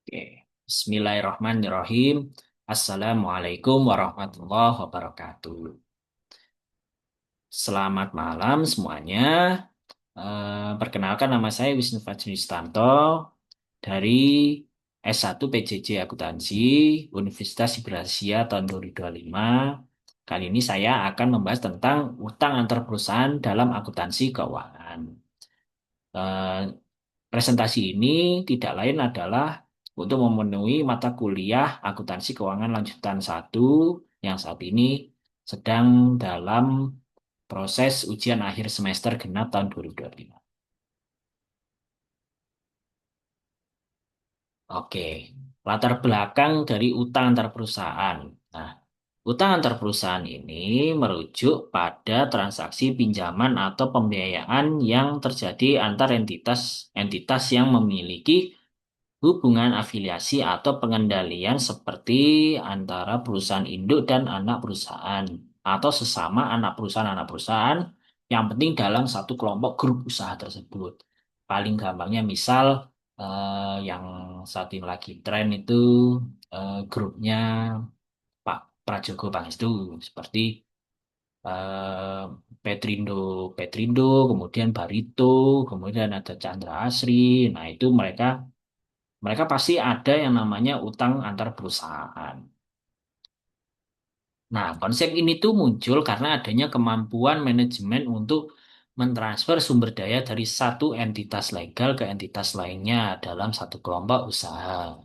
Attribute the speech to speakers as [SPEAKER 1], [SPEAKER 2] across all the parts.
[SPEAKER 1] Oke. Bismillahirrahmanirrahim. Assalamualaikum warahmatullahi wabarakatuh. Selamat malam semuanya. Perkenalkan nama saya Wisnu Fajristanto dari S1 PJJ Akuntansi Universitas Ibrahim tahun 2025. Kali ini saya akan membahas tentang utang antar perusahaan dalam akuntansi keuangan. Eh, Presentasi ini tidak lain adalah untuk memenuhi mata kuliah Akuntansi Keuangan Lanjutan 1 yang saat ini sedang dalam proses ujian akhir semester genap tahun 2025. Oke, latar belakang dari utang antar perusahaan. Nah, utang antar perusahaan ini merujuk pada transaksi pinjaman atau pembiayaan yang terjadi antar entitas yang memiliki hubungan afiliasi atau pengendalian seperti antara perusahaan induk dan anak perusahaan atau sesama anak perusahaan yang penting dalam satu kelompok grup usaha tersebut. Paling gampangnya misal yang saat ini lagi tren itu grupnya Pak Prajogo Pangestu seperti eh, Petrindo, Petrindo, kemudian Barito, kemudian ada Chandra Asri. Nah, itu mereka pasti ada yang namanya utang antar perusahaan. Nah, konsep ini tuh muncul karena adanya kemampuan manajemen untuk mentransfer sumber daya dari satu entitas legal ke entitas lainnya dalam satu kelompok usaha.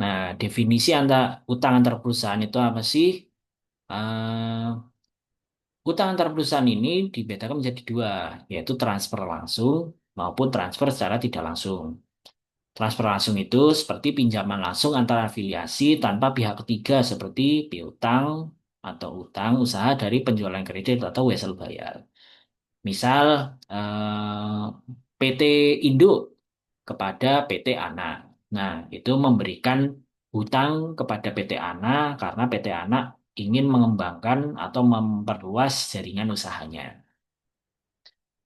[SPEAKER 1] Nah, definisi utang antar perusahaan itu apa sih? Eh, Utang antar perusahaan ini dibedakan menjadi dua, yaitu transfer langsung maupun transfer secara tidak langsung. Transfer langsung itu seperti pinjaman langsung antara afiliasi tanpa pihak ketiga seperti piutang atau utang usaha dari penjualan kredit atau wesel bayar. Misal PT Induk kepada PT Anak. Nah, itu memberikan hutang kepada PT Anak karena PT Anak ingin mengembangkan atau memperluas jaringan usahanya.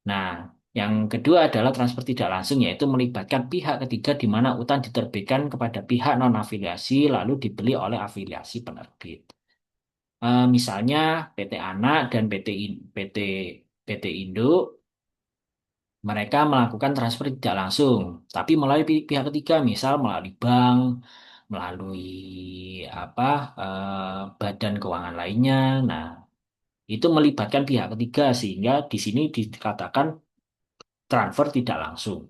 [SPEAKER 1] Nah, yang kedua adalah transfer tidak langsung, yaitu melibatkan pihak ketiga di mana utang diterbitkan kepada pihak non-afiliasi lalu dibeli oleh afiliasi penerbit. Misalnya PT Anak dan PT Indo, mereka melakukan transfer tidak langsung, tapi melalui pihak ketiga, misal melalui bank, melalui apa badan keuangan lainnya. Nah, itu melibatkan pihak ketiga sehingga di sini dikatakan transfer tidak langsung.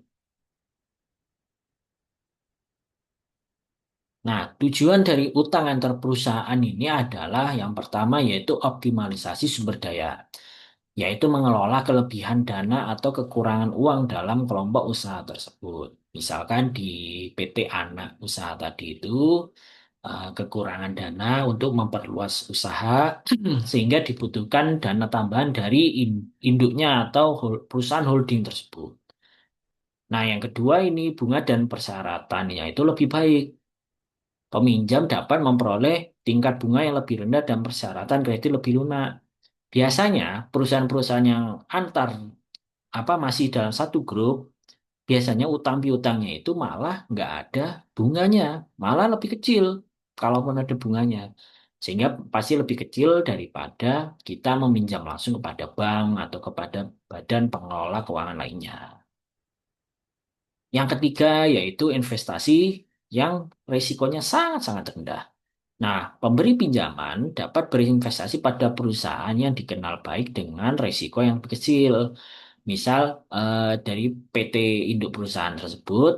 [SPEAKER 1] Nah, tujuan dari utang antar perusahaan ini adalah yang pertama yaitu optimalisasi sumber daya, yaitu mengelola kelebihan dana atau kekurangan uang dalam kelompok usaha tersebut. Misalkan di PT Anak Usaha tadi itu kekurangan dana untuk memperluas usaha sehingga dibutuhkan dana tambahan dari induknya atau perusahaan holding tersebut. Nah, yang kedua ini bunga dan persyaratan, yaitu lebih baik. Peminjam dapat memperoleh tingkat bunga yang lebih rendah dan persyaratan kredit lebih lunak. Biasanya perusahaan-perusahaan yang antar masih dalam satu grup, biasanya utang piutangnya itu malah nggak ada bunganya, malah lebih kecil kalaupun ada bunganya. Sehingga pasti lebih kecil daripada kita meminjam langsung kepada bank atau kepada badan pengelola keuangan lainnya. Yang ketiga yaitu investasi yang risikonya sangat-sangat rendah. Nah, pemberi pinjaman dapat berinvestasi pada perusahaan yang dikenal baik dengan risiko yang kecil. Misal dari PT induk perusahaan tersebut,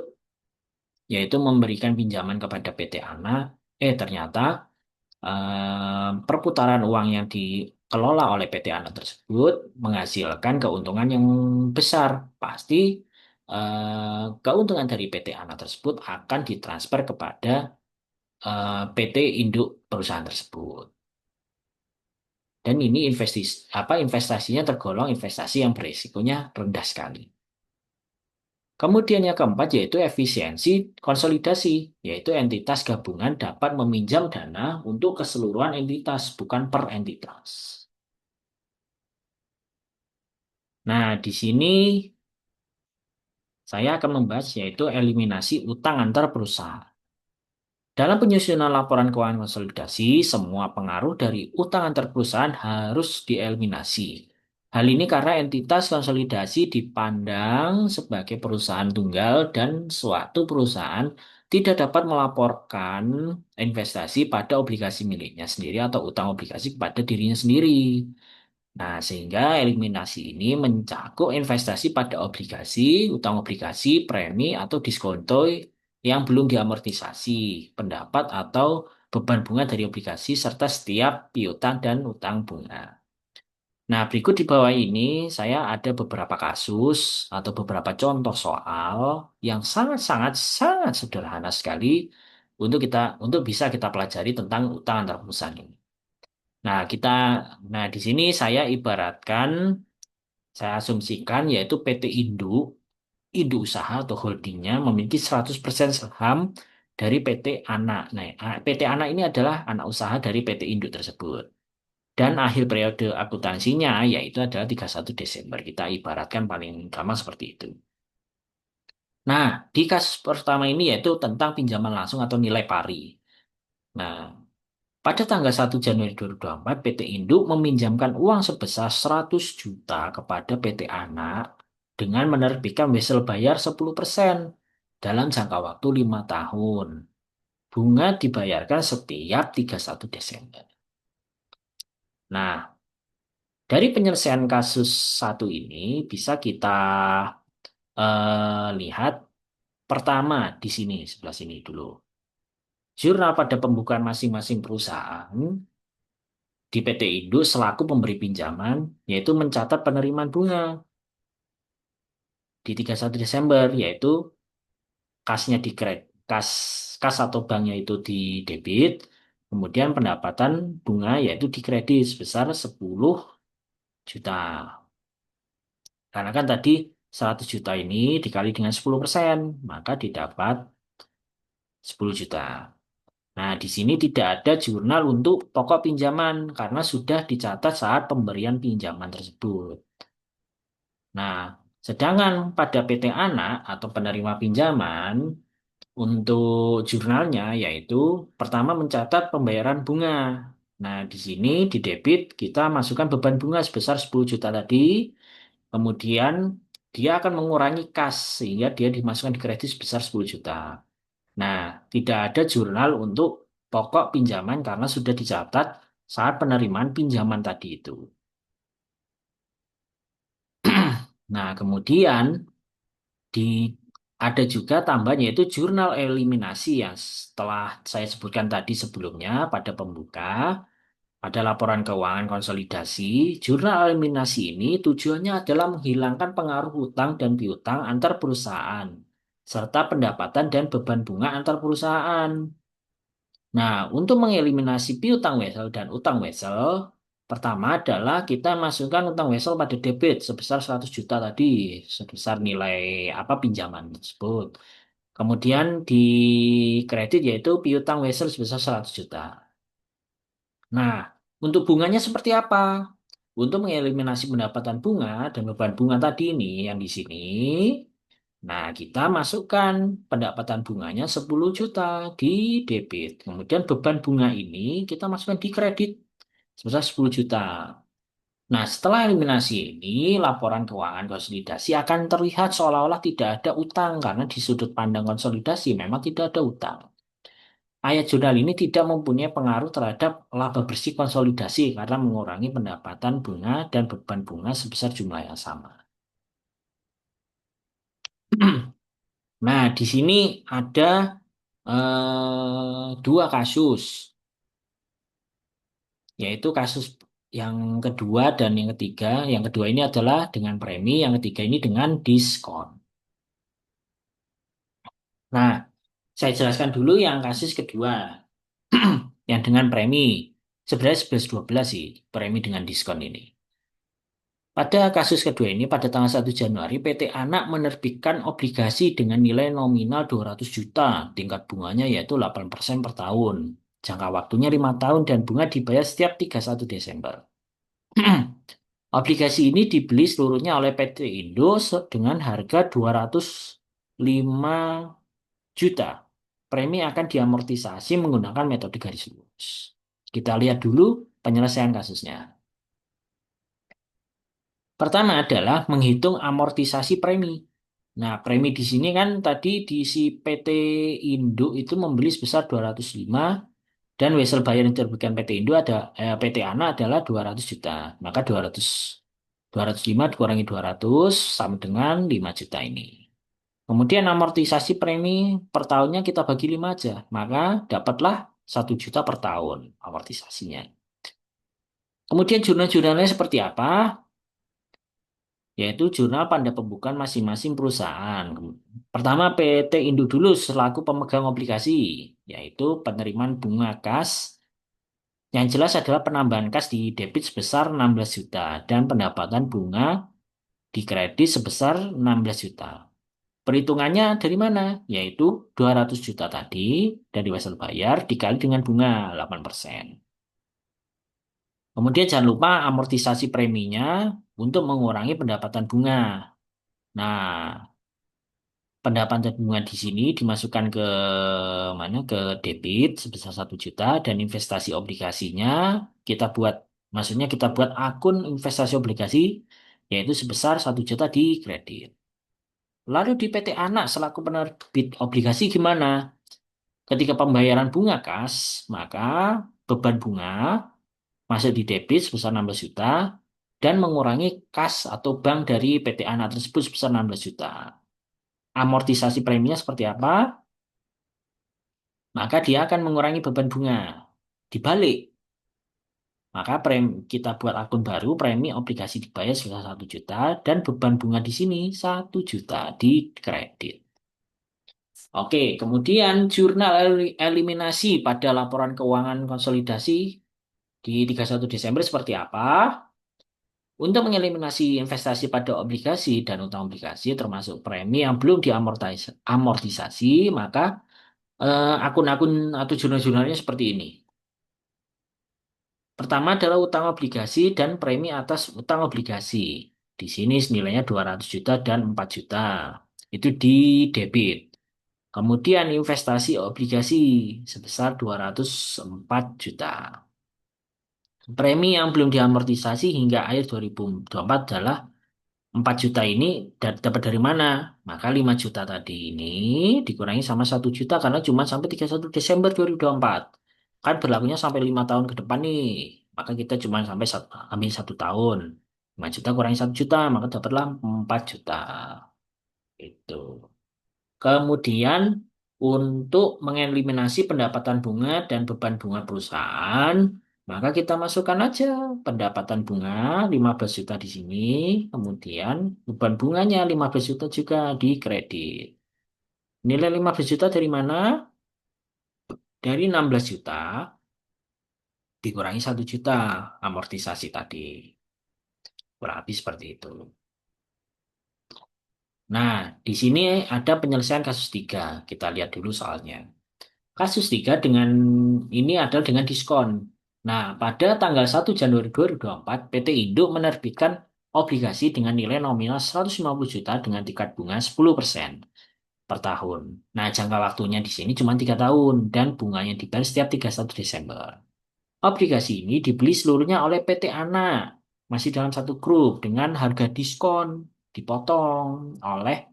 [SPEAKER 1] yaitu memberikan pinjaman kepada PT Anak, ternyata perputaran uang yang dikelola oleh PT Anak tersebut menghasilkan keuntungan yang besar. Pasti keuntungan dari PT Anak tersebut akan ditransfer kepada PT induk perusahaan tersebut. Dan ini investasinya tergolong investasi yang berisikonya rendah sekali. Kemudian yang keempat yaitu efisiensi konsolidasi, yaitu entitas gabungan dapat meminjam dana untuk keseluruhan entitas, bukan per entitas. Nah, di sini Saya akan membahas yaitu eliminasi utang antar perusahaan. Dalam penyusunan laporan keuangan konsolidasi, semua pengaruh dari utang antar perusahaan harus dieliminasi. Hal ini karena entitas konsolidasi dipandang sebagai perusahaan tunggal dan suatu perusahaan tidak dapat melaporkan investasi pada obligasi miliknya sendiri atau utang obligasi kepada dirinya sendiri. Nah, sehingga eliminasi ini mencakup investasi pada obligasi, utang obligasi, premi, atau diskonto yang belum diamortisasi, pendapat atau beban bunga dari obligasi, serta setiap piutang dan utang bunga. Nah, berikut di bawah ini saya ada beberapa kasus atau beberapa contoh soal yang sangat-sangat sangat sederhana sekali untuk bisa kita pelajari tentang utang antar perusahaan ini. Nah, di sini saya asumsikan yaitu PT Induk, Induk Usaha atau holdingnya memiliki 100% saham dari PT Anak. Nah, PT Anak ini adalah anak usaha dari PT Induk tersebut. Dan akhir periode akuntansinya yaitu adalah 31 Desember. Kita ibaratkan paling gampang seperti itu. Nah, di kasus pertama ini yaitu tentang pinjaman langsung atau nilai pari. Nah, pada tanggal 1 Januari 2024, PT Induk meminjamkan uang sebesar 100 juta kepada PT Anak dengan menerbitkan wesel bayar 10% dalam jangka waktu 5 tahun. Bunga dibayarkan setiap 31 Desember. Nah, dari penyelesaian kasus satu ini bisa kita lihat pertama di sini, sebelah sini dulu. Jurnal pada pembukaan masing-masing perusahaan di PT Induk selaku pemberi pinjaman, yaitu mencatat penerimaan bunga di 31 Desember, yaitu kasnya di kas kas atau banknya itu di debit, kemudian pendapatan bunga yaitu di kredit sebesar 10 juta. Karena kan tadi 100 juta ini dikali dengan 10%, maka didapat 10 juta. Nah, di sini tidak ada jurnal untuk pokok pinjaman karena sudah dicatat saat pemberian pinjaman tersebut. Nah, sedangkan pada PT Anak atau penerima pinjaman untuk jurnalnya yaitu pertama mencatat pembayaran bunga. Nah, di sini di debit kita masukkan beban bunga sebesar 10 juta tadi, kemudian dia akan mengurangi kas sehingga dia dimasukkan di kredit sebesar 10 juta. Nah, tidak ada jurnal untuk pokok pinjaman karena sudah dicatat saat penerimaan pinjaman tadi itu. Nah, kemudian di ada juga tambahan yaitu jurnal eliminasi yang setelah saya sebutkan tadi sebelumnya pada pembuka, ada laporan keuangan konsolidasi. Jurnal eliminasi ini tujuannya adalah menghilangkan pengaruh hutang dan piutang antar perusahaan, serta pendapatan dan beban bunga antar perusahaan. Nah, untuk mengeliminasi piutang wesel dan utang wesel, pertama adalah kita masukkan utang wesel pada debit sebesar 100 juta tadi, sebesar nilai apa pinjaman tersebut. Kemudian di kredit yaitu piutang wesel sebesar 100 juta. Nah, untuk bunganya seperti apa? Untuk mengeliminasi pendapatan bunga dan beban bunga tadi ini yang di sini, nah kita masukkan pendapatan bunganya 10 juta di debit. Kemudian beban bunga ini kita masukkan di kredit sebesar 10 juta. Nah, setelah eliminasi ini, laporan keuangan konsolidasi akan terlihat seolah-olah tidak ada utang karena di sudut pandang konsolidasi memang tidak ada utang. Ayat jurnal ini tidak mempunyai pengaruh terhadap laba bersih konsolidasi karena mengurangi pendapatan bunga dan beban bunga sebesar jumlah yang sama. Nah, di sini ada dua kasus, yaitu kasus yang kedua dan yang ketiga. Yang kedua ini adalah dengan premi, yang ketiga ini dengan diskon. Nah, saya jelaskan dulu yang kasus kedua, yang dengan premi. Sebenarnya 11-12 sih, premi dengan diskon ini. Pada kasus kedua ini, pada tanggal 1 Januari, PT Anak menerbitkan obligasi dengan nilai nominal 200 juta, tingkat bunganya yaitu 8% per tahun. Jangka waktunya 5 tahun dan bunga dibayar setiap 31 Desember. Obligasi ini dibeli seluruhnya oleh PT Indo dengan harga 200 5 juta. Premi akan diamortisasi menggunakan metode garis lurus. Kita lihat dulu penyelesaian kasusnya. Pertama adalah menghitung amortisasi premi. Nah, premi di sini kan tadi di si PT Indo itu membeli sebesar 205 dan wesel bayar yang diterbitkan PT Indo PT ANA adalah 200 juta. Maka 205 dikurangi 200 sama dengan 5 juta ini. Kemudian amortisasi premi per tahunnya kita bagi 5 aja. Maka dapatlah 1 juta per tahun amortisasinya. Kemudian jurnal-jurnalnya seperti apa? Yaitu jurnal pada pembukaan masing-masing perusahaan. Pertama PT Indo dulu selaku pemegang obligasi, yaitu penerimaan bunga kas. Yang jelas adalah penambahan kas di debit sebesar 16 juta dan pendapatan bunga di kredit sebesar 16 juta. Perhitungannya dari mana? Yaitu 200 juta tadi dari wesel bayar dikali dengan bunga 8%. Kemudian jangan lupa amortisasi preminya untuk mengurangi pendapatan bunga. Nah, pendapatan bunga di sini dimasukkan ke mana? Ke debit sebesar 1 juta dan investasi obligasinya kita buat, maksudnya kita buat akun investasi obligasi yaitu sebesar 1 juta di kredit. Lalu di PT Anak selaku penerbit obligasi gimana? Ketika pembayaran bunga kas, maka beban bunga masuk di debit sebesar 16 juta dan mengurangi kas atau bank dari PT Anak tersebut sebesar 16 juta. Amortisasi preminya seperti apa? Maka dia akan mengurangi beban bunga. Dibalik, maka kita buat akun baru, premi obligasi dibayar sebesar 1 juta dan beban bunga di sini 1 juta di kredit. Oke, kemudian jurnal eliminasi pada laporan keuangan konsolidasi di 31 Desember seperti apa? Untuk mengeliminasi investasi pada obligasi dan utang obligasi termasuk premi yang belum diamortisasi, maka akun-akun atau jurnal-jurnalnya seperti ini. Pertama adalah utang obligasi dan premi atas utang obligasi. Di sini nilainya 200 juta dan 4 juta. Itu di debit. Kemudian investasi obligasi sebesar 204 juta. Premi yang belum diamortisasi hingga akhir 2024 adalah 4 juta ini dapat dari mana? Maka 5 juta tadi ini dikurangi sama 1 juta karena cuma sampai 31 Desember 2024. Kan berlakunya sampai 5 tahun ke depan nih. Maka kita cuma sampai ambil 1 tahun. 5 juta kurangi 1 juta, maka dapatlah 4 juta. Itu. Kemudian untuk mengeliminasi pendapatan bunga dan beban bunga perusahaan, maka kita masukkan aja pendapatan bunga 15 juta di sini, kemudian beban bunganya 15 juta juga di kredit. Nilai 15 juta dari mana? Dari 16 juta dikurangi 1 juta amortisasi tadi. Kurang lebih seperti itu. Nah, di sini ada penyelesaian kasus 3. Kita lihat dulu soalnya. Kasus 3 dengan ini adalah dengan diskon. Nah, pada tanggal 1 Januari 2024, PT Induk menerbitkan obligasi dengan nilai nominal 150 juta dengan tingkat bunga 10% per tahun. Nah, jangka waktunya di sini cuma 3 tahun dan bunganya dibayar setiap 31 Desember. Obligasi ini dibeli seluruhnya oleh PT Anak, masih dalam satu grup dengan harga diskon dipotong oleh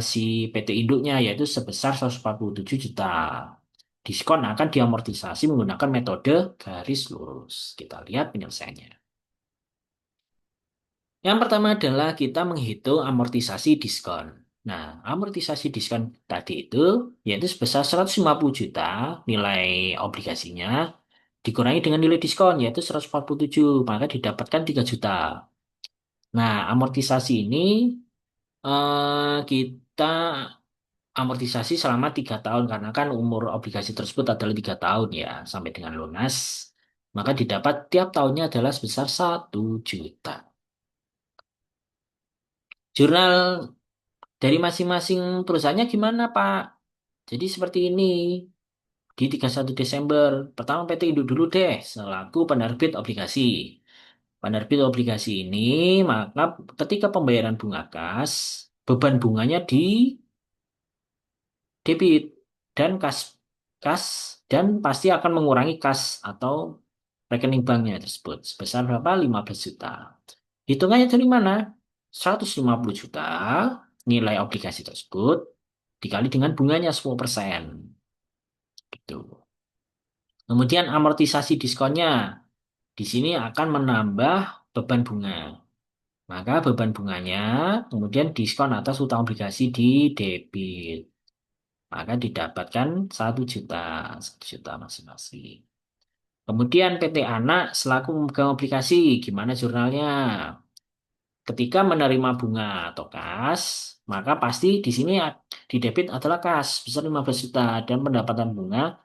[SPEAKER 1] si PT induknya yaitu sebesar 147 juta. Diskon akan diamortisasi menggunakan metode garis lurus. Kita lihat penyelesaiannya. Yang pertama adalah kita menghitung amortisasi diskon. Nah, amortisasi diskon tadi itu yaitu sebesar 150 juta nilai obligasinya dikurangi dengan nilai diskon yaitu 147, maka didapatkan 3 juta. Nah, amortisasi ini kita amortisasi selama 3 tahun karena kan umur obligasi tersebut adalah 3 tahun ya sampai dengan lunas. Maka didapat tiap tahunnya adalah sebesar 1 juta. Jurnal dari masing-masing perusahaannya gimana, Pak? Jadi seperti ini. Di 31 Desember, pertama PT Indo dulu deh, selaku penerbit obligasi. Penerbit obligasi ini, maka ketika pembayaran bunga kas, beban bunganya di debit dan kas dan pasti akan mengurangi kas atau rekening banknya tersebut sebesar berapa? 15 juta. Hitungannya dari mana? 150 juta nilai obligasi tersebut dikali dengan bunganya 10%. Gitu. Kemudian amortisasi diskonnya. Di sini akan menambah beban bunga. Maka beban bunganya kemudian diskon atas utang obligasi di debit. Maka didapatkan 1 juta, 1 juta masing-masing. Kemudian PT Anak selaku pemegang obligasi, gimana jurnalnya? Ketika menerima bunga atau kas, maka pasti di sini di debit adalah kas sebesar 15 juta dan pendapatan bunga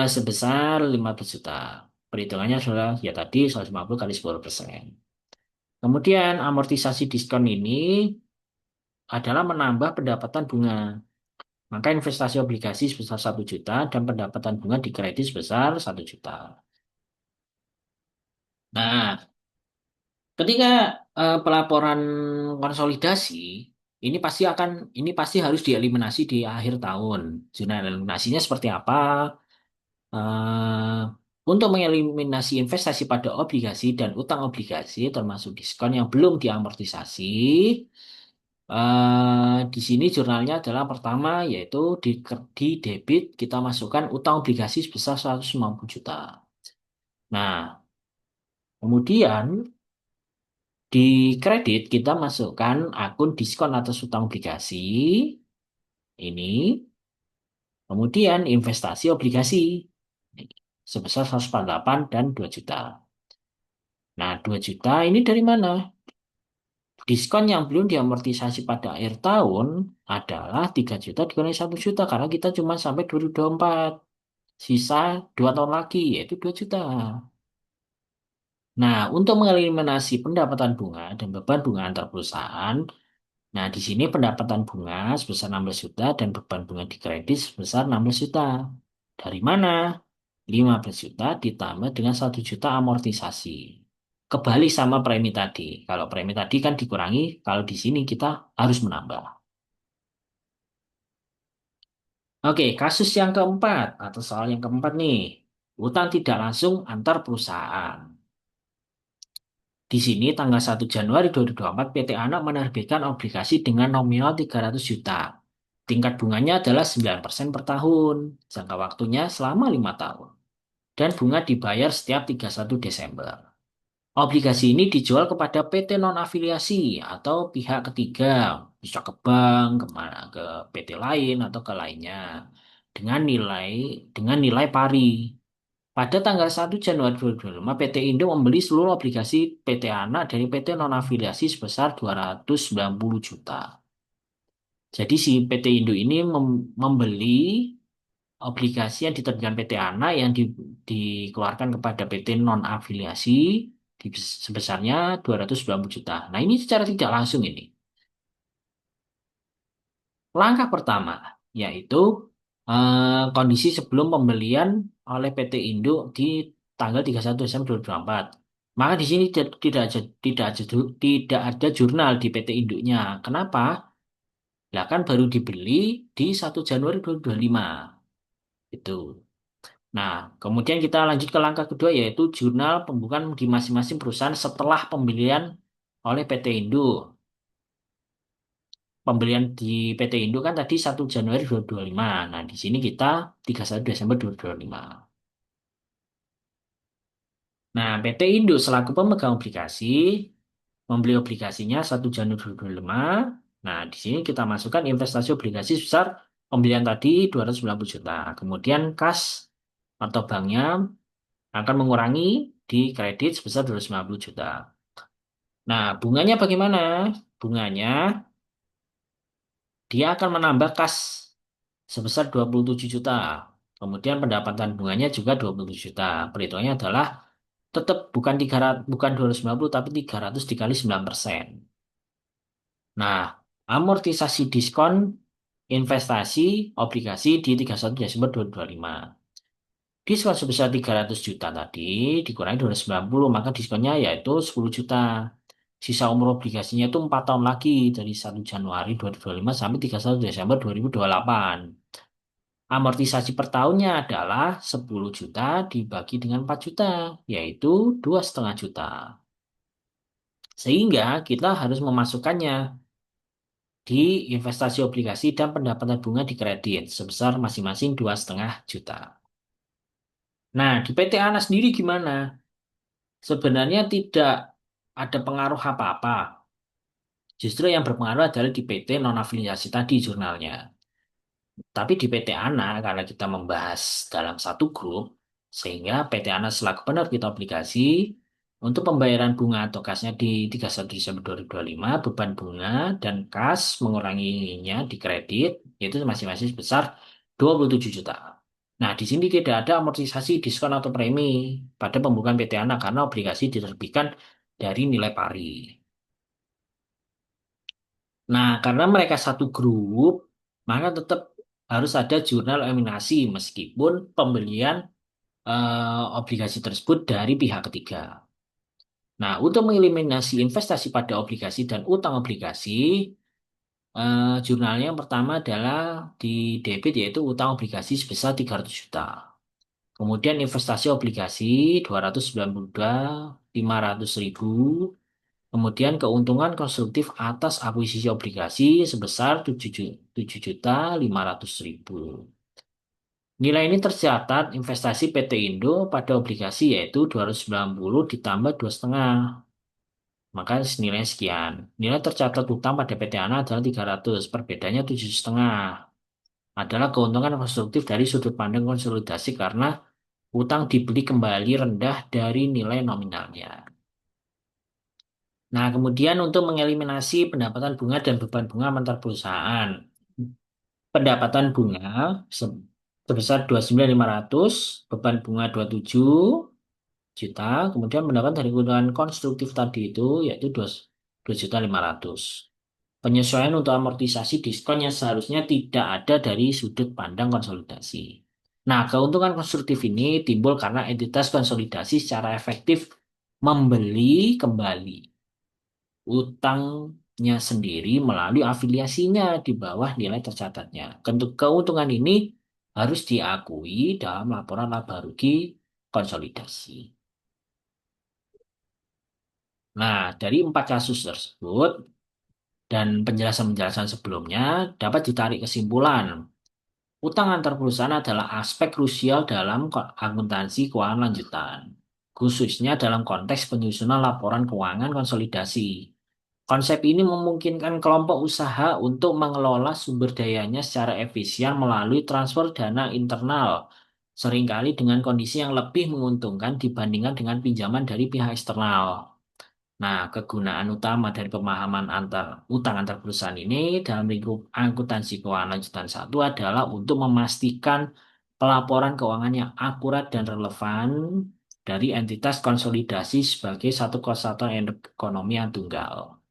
[SPEAKER 1] sebesar 15 juta. Perhitungannya sudah ya tadi 150 kali 10%. Kemudian amortisasi diskon ini adalah menambah pendapatan bunga. Maka investasi obligasi sebesar 1 juta dan pendapatan bunga di kredit sebesar 1 juta. Nah, ketika pelaporan konsolidasi ini pasti harus dieliminasi di akhir tahun. Jurnal eliminasinya seperti apa? Eh, untuk mengeliminasi investasi pada obligasi dan utang obligasi termasuk diskon yang belum diamortisasi, di sini jurnalnya adalah pertama yaitu di debit kita masukkan utang obligasi sebesar 150 juta. Nah, kemudian di kredit kita masukkan akun diskon atas utang obligasi ini, kemudian investasi obligasi sebesar 148 dan 2 juta. Nah, 2 juta ini dari mana? Diskon yang belum diamortisasi pada akhir tahun adalah 3 juta dikurangi 1 juta karena kita cuma sampai 2024. Sisa 2 tahun lagi yaitu 2 juta. Nah, untuk mengeliminasi pendapatan bunga dan beban bunga antar perusahaan, nah di sini pendapatan bunga sebesar 16 juta dan beban bunga di kredit sebesar 16 juta. Dari mana? 15 juta ditambah dengan 1 juta amortisasi. Kebalik sama premi tadi. Kalau premi tadi kan dikurangi, kalau di sini kita harus menambah. Oke, kasus yang keempat atau soal yang keempat nih. Utang tidak langsung antar perusahaan. Di sini tanggal 1 Januari 2024 PT Anak menerbitkan obligasi dengan nominal 300 juta. Tingkat bunganya adalah 9% per tahun. Jangka waktunya selama 5 tahun. Dan bunga dibayar setiap 31 Desember. Obligasi ini dijual kepada PT non-afiliasi atau pihak ketiga, bisa ke bank, kemana, ke PT lain atau ke lainnya, dengan nilai pari. Pada tanggal 1 Januari 2025, PT Indo membeli seluruh obligasi PT Anak dari PT non-afiliasi sebesar 290 juta. Jadi si PT Indo ini membeli obligasi yang diterbitkan PT Anak yang dikeluarkan kepada PT non-afiliasi sebesarnya 290 juta. Nah, ini secara tidak langsung ini. Langkah pertama yaitu kondisi sebelum pembelian oleh PT Induk di tanggal 31 Desember 2024. Maka di sini tidak ada jurnal di PT Induknya. Kenapa? Lah kan baru dibeli di 1 Januari 2025. Itu. Nah, kemudian kita lanjut ke langkah kedua yaitu jurnal pembukaan di masing-masing perusahaan setelah pembelian oleh PT Indo. Pembelian di PT Indo kan tadi 1 Januari 2025. Nah, di sini kita 31 Desember 2025. Nah, PT Indo selaku pemegang obligasi membeli obligasinya 1 Januari 2025. Nah, di sini kita masukkan investasi obligasi sebesar pembelian tadi 290 juta. Kemudian kas atau banknya akan mengurangi di kredit sebesar 250 juta. Nah, bunganya bagaimana? Bunganya dia akan menambah kas sebesar 27 juta. Kemudian pendapatan bunganya juga 27 juta. Perhitungannya adalah tetap bukan 300, bukan 250 tapi 300 dikali 9%. Nah, amortisasi diskon investasi obligasi di 31 Desember 2025. Diskon sebesar 300 juta tadi dikurangi 290, maka diskonnya yaitu 10 juta. Sisa umur obligasinya itu 4 tahun lagi dari 1 Januari 2025 sampai 31 Desember 2028. Amortisasi per tahunnya adalah 10 juta dibagi dengan 4 juta, yaitu 2,5 juta. Sehingga kita harus memasukkannya di investasi obligasi dan pendapatan bunga di kredit sebesar masing-masing 2,5 juta. Nah, di PT Ana sendiri gimana? Sebenarnya tidak ada pengaruh apa-apa. Justru yang berpengaruh adalah di PT non-afiliasi tadi jurnalnya. Tapi di PT Ana, karena kita membahas dalam satu grup, sehingga PT Ana selaku penerbit obligasi, untuk pembayaran bunga atau kasnya di 31 Desember 2025, beban bunga dan kas menguranginya di kredit, itu masing-masing sebesar 27 juta. Nah, di sini tidak ada amortisasi, diskon atau premi pada pembukaan PT Ana karena obligasi diterbitkan dari nilai pari. Nah, karena mereka satu grup, maka tetap harus ada jurnal eliminasi meskipun pembelian obligasi tersebut dari pihak ketiga. Nah, untuk mengeliminasi investasi pada obligasi dan utang obligasi, jurnalnya yang pertama adalah di debit yaitu utang obligasi sebesar 300 juta. Kemudian investasi obligasi 292 500 ribu. Kemudian keuntungan konstruktif atas akuisisi obligasi sebesar 7 juta 500 ribu. Nilai ini tercatat investasi PT Indo pada obligasi yaitu 290 ditambah 2,5. Maka nilainya sekian. Nilai tercatat utang pada PT Ana adalah 300. Perbedaannya 7,5. Adalah keuntungan konstruktif dari sudut pandang konsolidasi karena utang dibeli kembali rendah dari nilai nominalnya. Nah, kemudian untuk mengeliminasi pendapatan bunga dan beban bunga antar perusahaan. Pendapatan bunga se- sebesar 29.500, beban bunga 27 juta, kemudian pendapatan dari keuntungan konstruktif tadi itu yaitu 2,5 juta. Penyesuaian untuk amortisasi diskon yang seharusnya tidak ada dari sudut pandang konsolidasi. Nah, keuntungan konstruktif ini timbul karena entitas konsolidasi secara efektif membeli kembali utangnya sendiri melalui afiliasinya di bawah nilai tercatatnya. Untuk keuntungan ini harus diakui dalam laporan laba rugi konsolidasi. Nah, dari 4 kasus tersebut dan penjelasan-penjelasan sebelumnya dapat ditarik kesimpulan. Utang antar perusahaan adalah aspek krusial dalam akuntansi keuangan lanjutan, khususnya dalam konteks penyusunan laporan keuangan konsolidasi. Konsep ini memungkinkan kelompok usaha untuk mengelola sumber dayanya secara efisien melalui transfer dana internal, seringkali dengan kondisi yang lebih menguntungkan dibandingkan dengan pinjaman dari pihak eksternal. Nah, kegunaan utama dari pemahaman utang antar perusahaan ini dalam lingkup akuntansi keuangan lanjutan satu adalah untuk memastikan pelaporan keuangan yang akurat dan relevan dari entitas konsolidasi sebagai satu kesatuan ekonomi yang tunggal.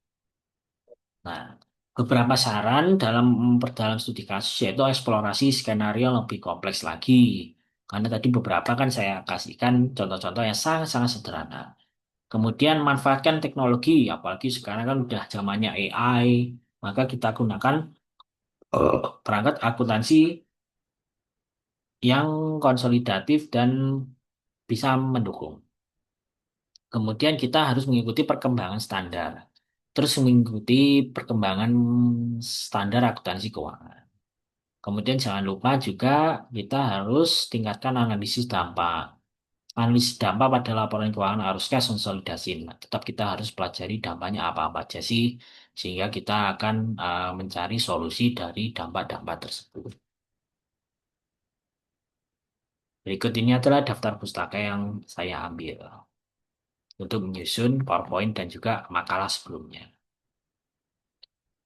[SPEAKER 1] Nah, beberapa saran dalam memperdalam studi kasus yaitu eksplorasi skenario yang lebih kompleks lagi. Karena tadi beberapa kan saya kasihkan contoh-contoh yang sangat-sangat sederhana. Kemudian manfaatkan teknologi, apalagi sekarang kan udah zamannya AI, maka kita gunakan perangkat akuntansi yang konsolidatif dan bisa mendukung. Kemudian kita harus mengikuti perkembangan standar. Terus mengikuti perkembangan standar akuntansi keuangan. Kemudian jangan lupa juga kita harus tingkatkan analisis dampak. Analisis dampak pada laporan keuangan arus kas konsolidasi. Nah, tetap kita harus pelajari dampaknya apa-apa aja sih, sehingga kita akan mencari solusi dari dampak-dampak tersebut. Berikut ini adalah daftar pustaka yang saya ambil untuk menyusun PowerPoint dan juga makalah sebelumnya.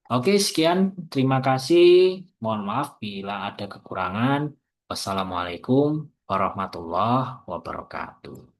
[SPEAKER 1] Oke, sekian. Terima kasih. Mohon maaf bila ada kekurangan. Wassalamualaikum warahmatullahi wabarakatuh.